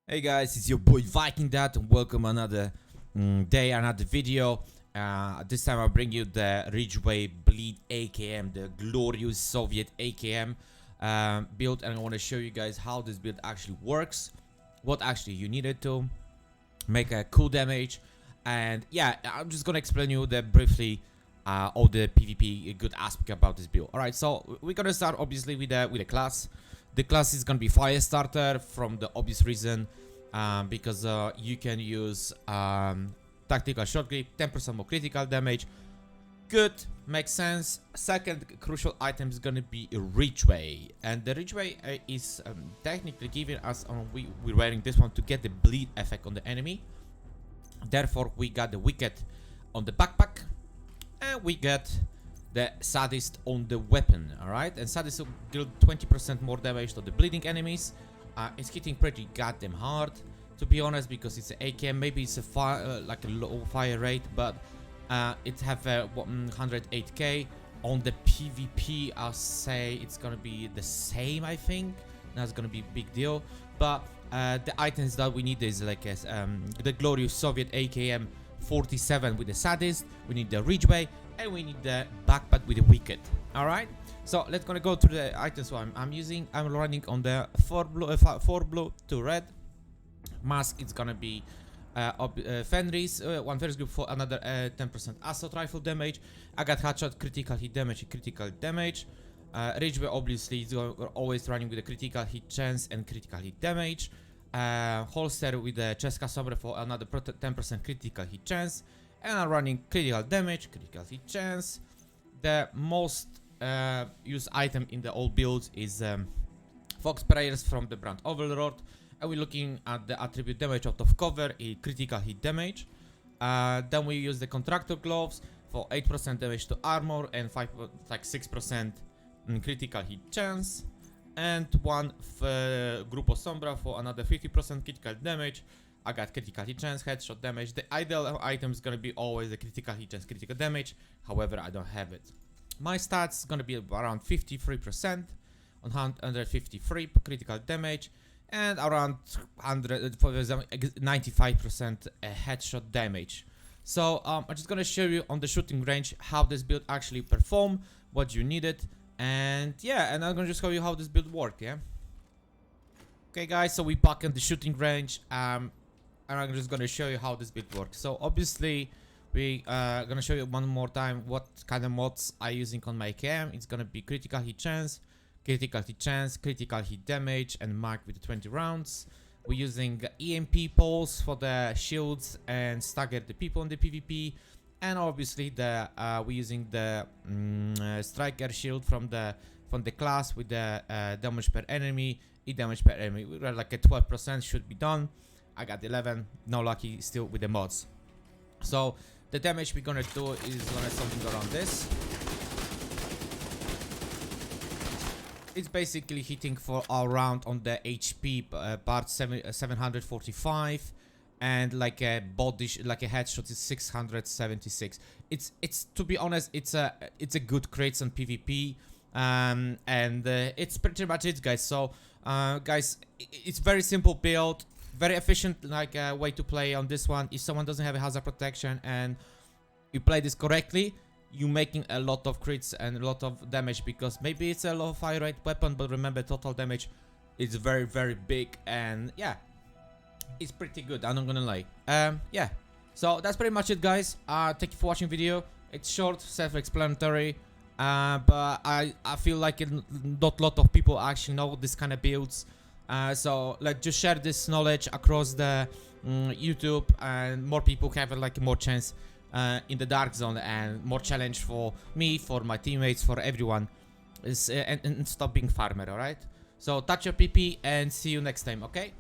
Hey guys, it's your boy Viking Dad and welcome another day, another video. This time I'll bring you the Ridgeway Bleed AKM, the glorious Soviet AKM build, and I want to show you guys how this build actually works, what actually you needed to make a cool damage, and yeah, I'm just gonna explain you briefly all the PvP good aspect about this build. Alright, so we're gonna start obviously with a class. The class is gonna be Fire Starter from the obvious reason because you can use tactical short grip, 10% more critical damage. Good, makes sense. Second crucial item is gonna be a Ridgeway, and the Ridgeway is technically giving us we're wearing this one to get the bleed effect on the enemy. Therefore, we got the Wicked on the backpack, and we get the Sadist on the weapon. Alright, and Sadist will deal 20% more damage to the bleeding enemies. It's hitting pretty goddamn hard, to be honest, because it's an AKM. Maybe it's a like a low fire rate, but it have 108k. On the PvP, I'll say it's gonna be the same. I think that's gonna be a big deal. But the items that we need is like the glorious Soviet AKM 47 with the Sadist. We need the Ridgeway, and we need the backpack with the Wicked. All right, so let's gonna go to the items. So I'm running on the 4 blue 2 red mask. It's gonna be Fenris, one first group for another 10% assault rifle damage. I got headshot, critical hit damage, critical damage. Ridgeway obviously is always running with a critical hit chance and critical hit damage. Holster with the Cheska Sobre for another 10% critical hit chance. And I'm running critical damage, critical hit chance. The most used item in the old builds is Fox Prayers from the brand Overlord. And we're looking at the attribute damage out of cover, a critical hit damage. Then we use the Contractor Gloves for 8% damage to armor and 6% critical hit chance. And one Grupo Sombra for another 50% critical damage. I got critical hit chance, headshot damage. The ideal item is gonna be always the critical hit chance, critical damage. However, I don't have it. My stats is gonna be around 53% on 153 critical damage, and around 95% headshot damage. So I'm just gonna show you on the shooting range how this build actually perform, what you needed, and yeah, and I'm gonna just show you how this build work. Yeah. Okay, guys. So we back in the shooting range. And I'm just gonna show you how this build works. So obviously, we gonna show you one more time what kind of mods I'm using on my AKM. It's gonna be critical hit chance, critical hit chance, critical hit damage, and mark with the 20 rounds. We're using EMP poles for the shields and stagger the people in the PvP, and obviously we're using the striker shield from the class with the damage per enemy, damage per enemy. We're like a 12% should be done. I got 11, no lucky still with the mods. So the damage we're gonna do is gonna something around this. It's basically hitting for around on the HP part 745, and like a body like a headshot is 676. It's to be honest, it's a good crits on PvP, and it's pretty much it, guys. So guys, it's very simple build. Very efficient way to play on this one. If someone doesn't have a hazard protection and you play this correctly, you're making a lot of crits and a lot of damage, because maybe it's a low fire rate weapon, but remember total damage is very, very big, and yeah, it's pretty good. I'm not gonna lie. Yeah. So that's pretty much it, guys. Thank you for watching the video. It's short, self-explanatory, but I feel like not a lot of people actually know this kind of builds. So let's just share this knowledge across the YouTube, and more people have like more chance in the dark zone, and more challenge for me, for my teammates, for everyone. And stop being farmer. All right. So touch your PP and see you next time. Okay.